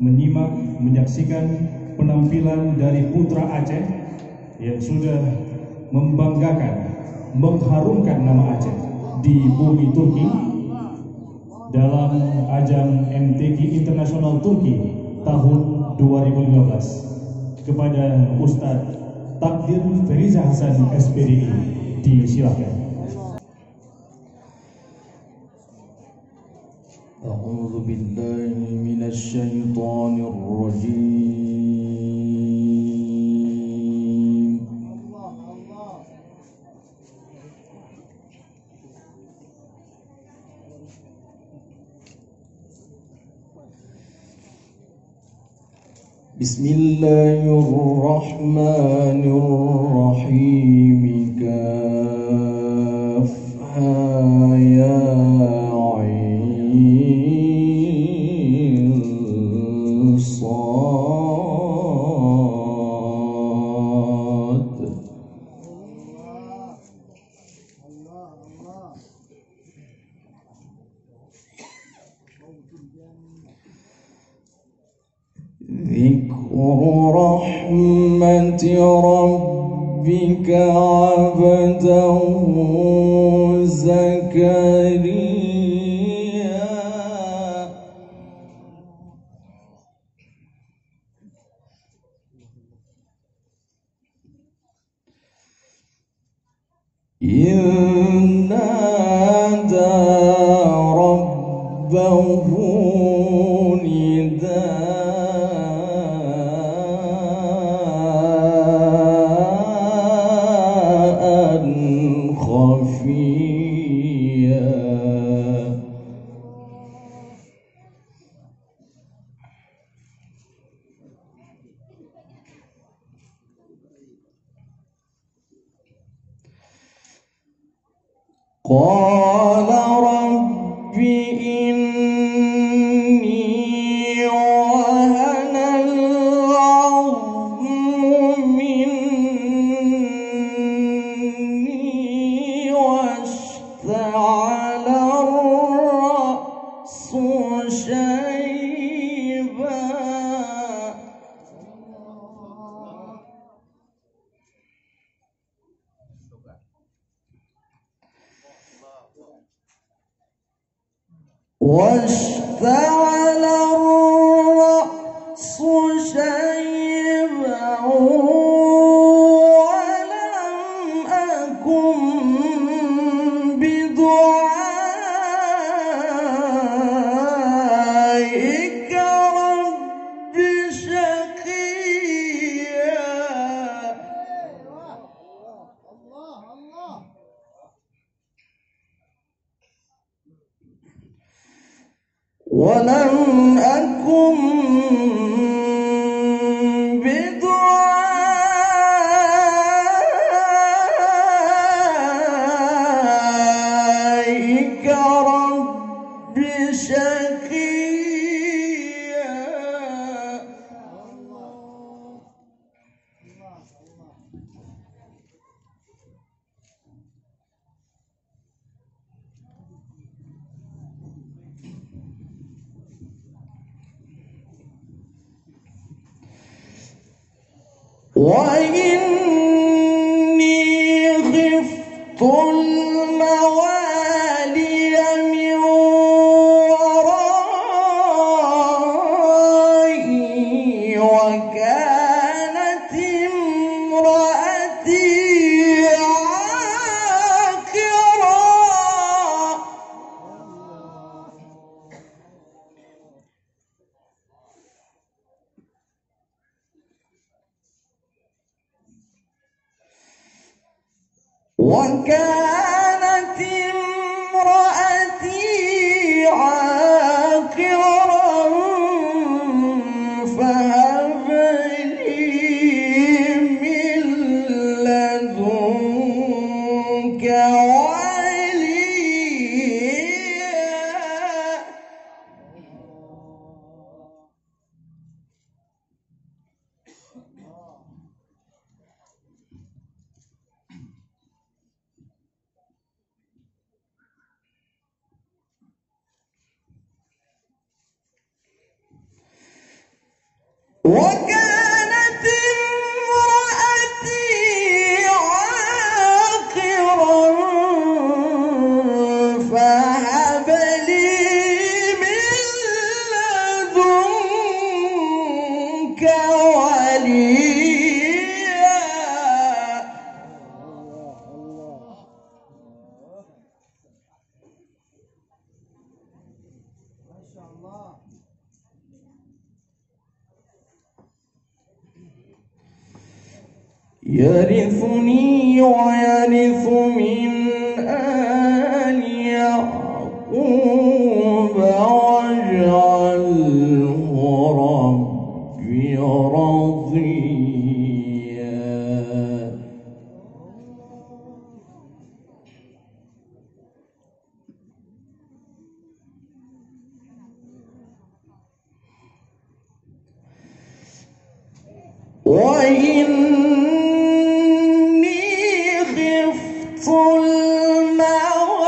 menyaksikan penampilan dari putra Aceh yang sudah membanggakan, mengharumkan nama Aceh di bumi Turki dalam ajang MTQ Internasional Turki tahun 2015. Kepada Ustadz Takdir Feriza Hasan SPDI, disilakan. A'udzu billahi minasy syaithanir rajim. Bismillahirrahmanirrahim. Kafha ya Dzikru rahmati rabbika 'abdahu Zakariya idh nada rabbahu Qala rabbi inni wahana al-'azmu minni washta'ala ar-ra'su shayba. واشتعل الرأس شيبا ولم أكن بدعائك رب شقيا. ولم أكن بدعائك رب شقيا. وإني خفت الموالي من ورائي وكانت امرأتي عاقرا. وكانت امرأتي عاقرا فهب لي من لدنك وليا. وكانت امرأتي عاقرا فهب لي من لدنك وليا. ما شاء الله. يرثني ويرث من آل يعقوب واجعله ربي رضيا.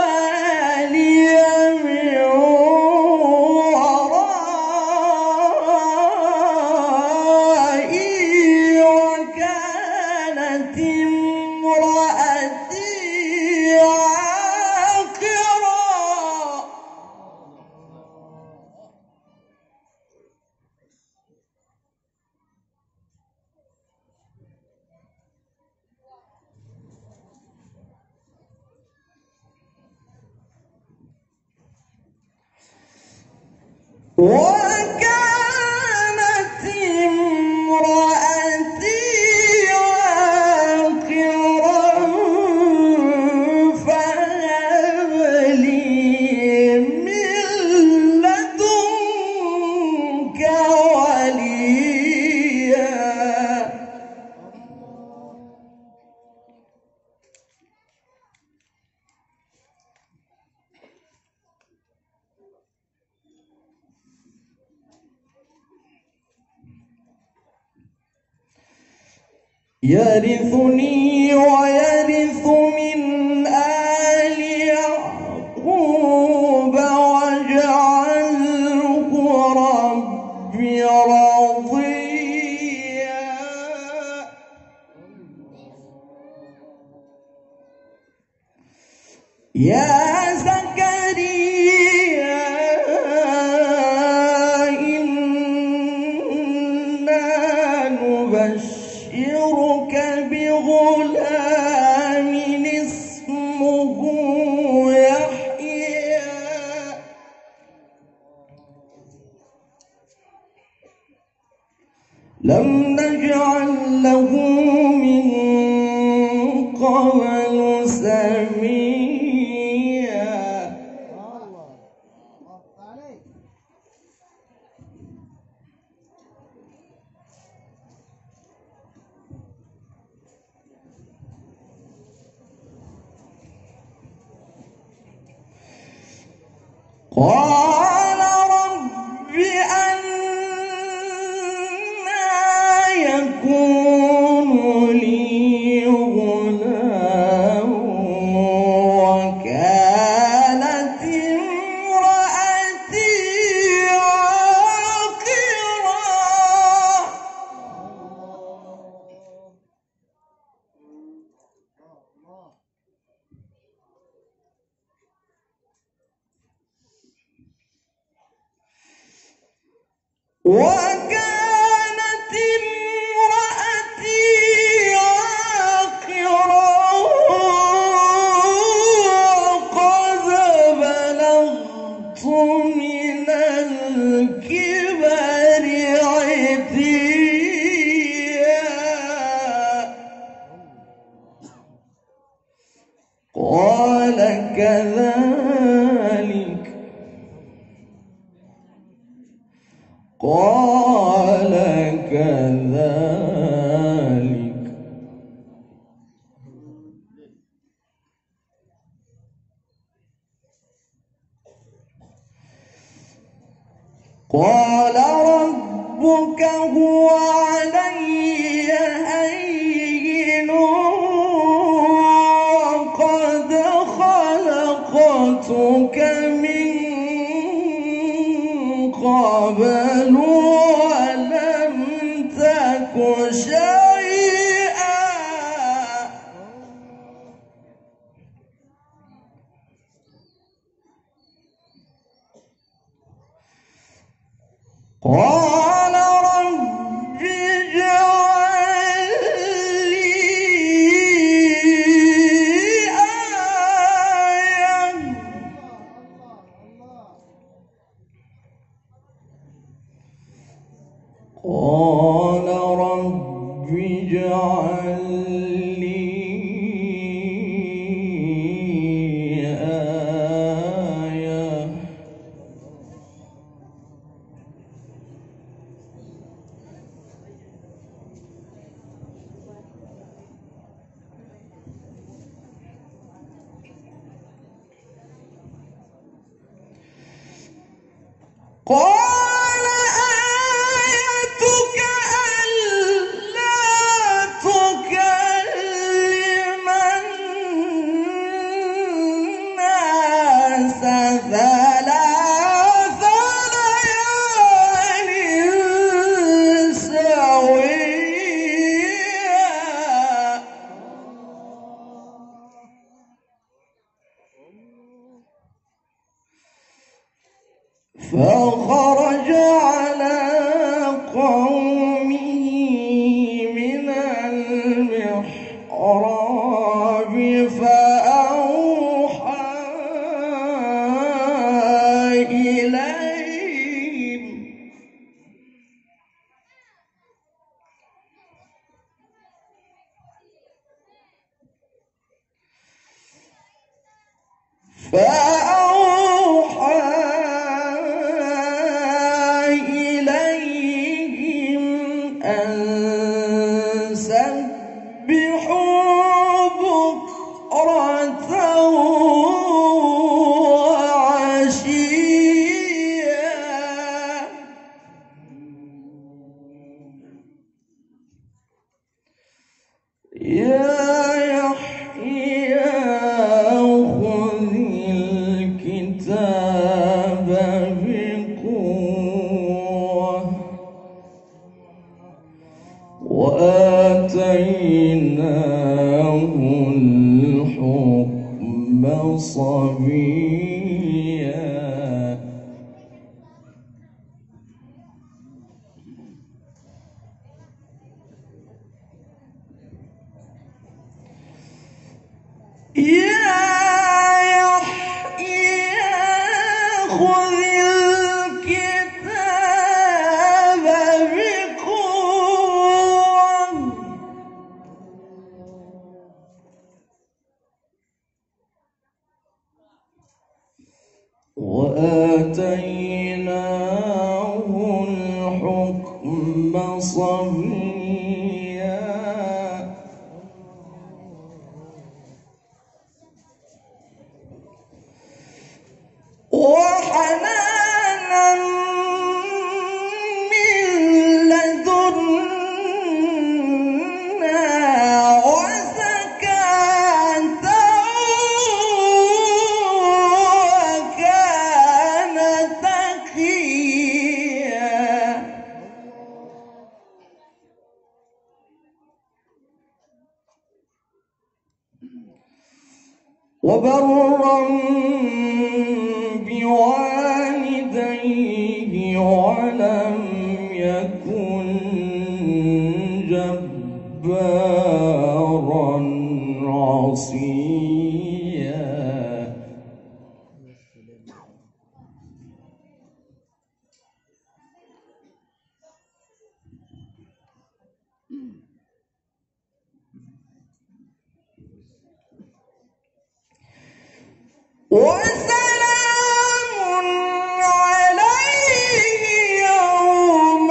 الموالي من ورائي وكانت امرأتي عاقرا. وكانت امرأتي عاقرا فهب لي من لدنك وليا. يرثني ويرث من آل يعقوب واجعله ربي رضيا. يا زكريا إنا نبشرك بغلام اسمه يحيى لم نجعل له من قبل سميا. قال رب أنى يكون لي غلام وكانت امرأتي عاقرا. وكانت امرأتي عاقرا وقد بلغت من الكبر عتيا. قال كذلك قال ربك هو علي هين وقد خلقتك من قبل ولم قال رب اجعل لي آية قال رب اجعل لي آية قال آيتك ألا تكلم الناس ثلاث ليال سويا فخرج على قومه من المحراب فأوحى إليهم أن سبحوا بكرة وعشيا يا يحيى خذ الكتاب بقوة وآتيناه الحكم صبيا يا يحيى خذ الكتاب بقوة وآتيناه الحكم صبيا وحنانا من لدنا وزكاة وكان تقيا وبرا بوالديه ولم يكن جبارا عصيا وسلام عليه يوم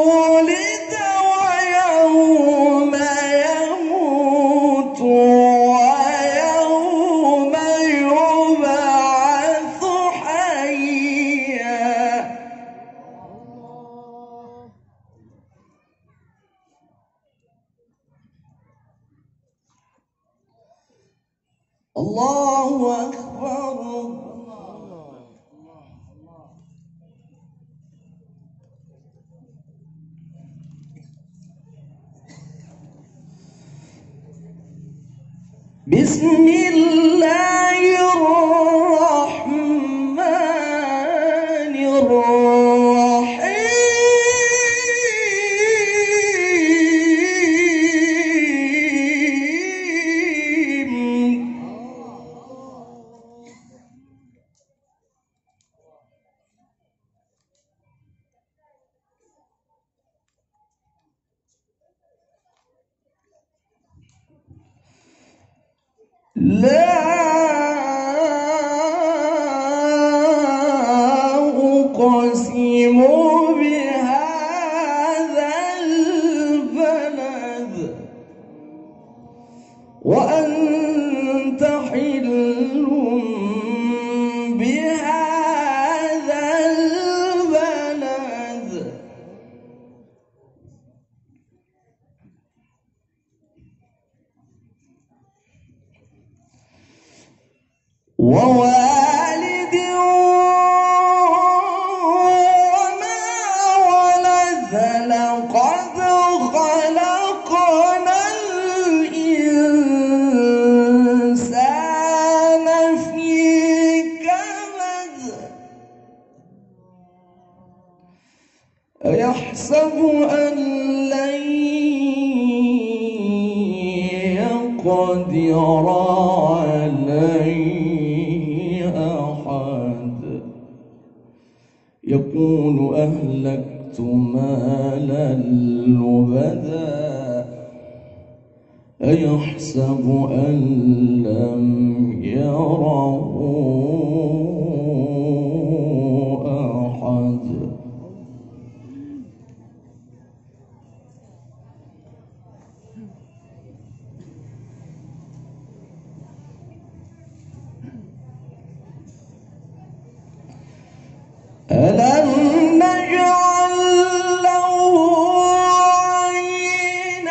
ولد ويوم يموت ويوم يبعث حيا الله أكبر بسم الله الرحمن الرحيم لا أقسم بهذا البلد وأنت حل بهذا البلد ووالد وما ولد لقد خلقنا الإنسان في كبد أيحسب أن لن يقدر عليه أحد يقول أهلكت مالا لبدا أيحسب أن لم يره أحد ألم نجعل له عينين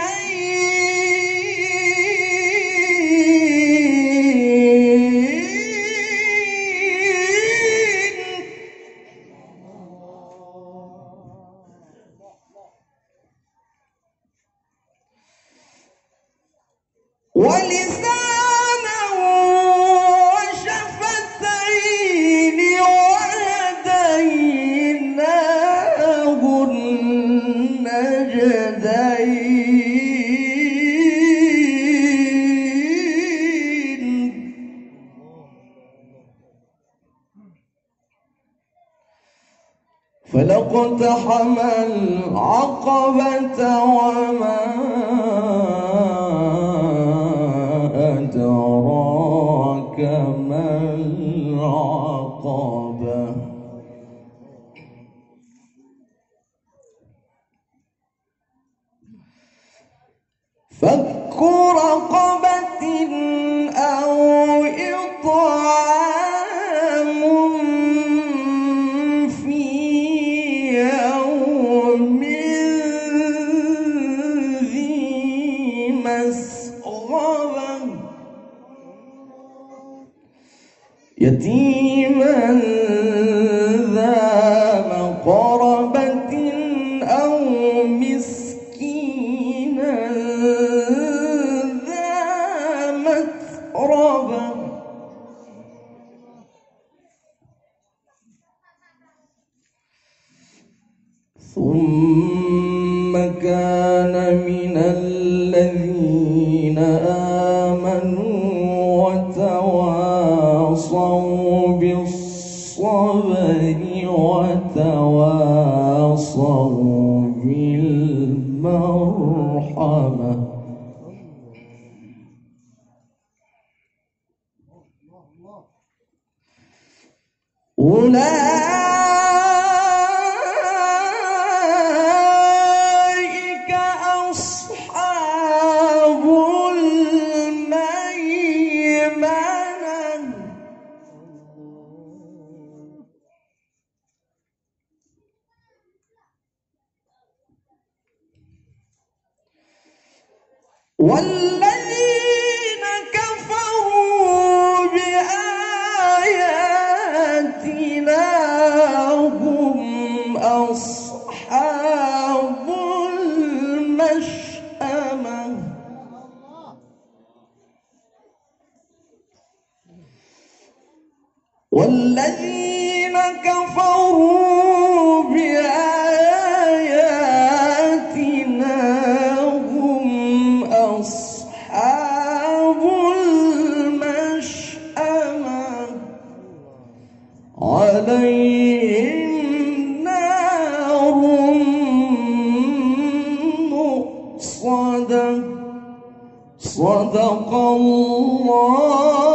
ولسانا وشفتين وهديناه النجدين فلاقتحم العقبة وما أدراك ما العقبة فك رقبة أو إطعام في يوم ذي مسغبة يتيما ذا مقربة أو مسكينا ذا متربة ثم كان من الذين آمنوا وتواصوا بالصبر وتواصوا بالمرحمة أولئك أصحاب الميمنة والذين كفروا بآياتنا هم أصحاب المشأمة والذين كفروا بآياتنا هم أصحاب المشأمة عليهم نار مؤصدة صدق الله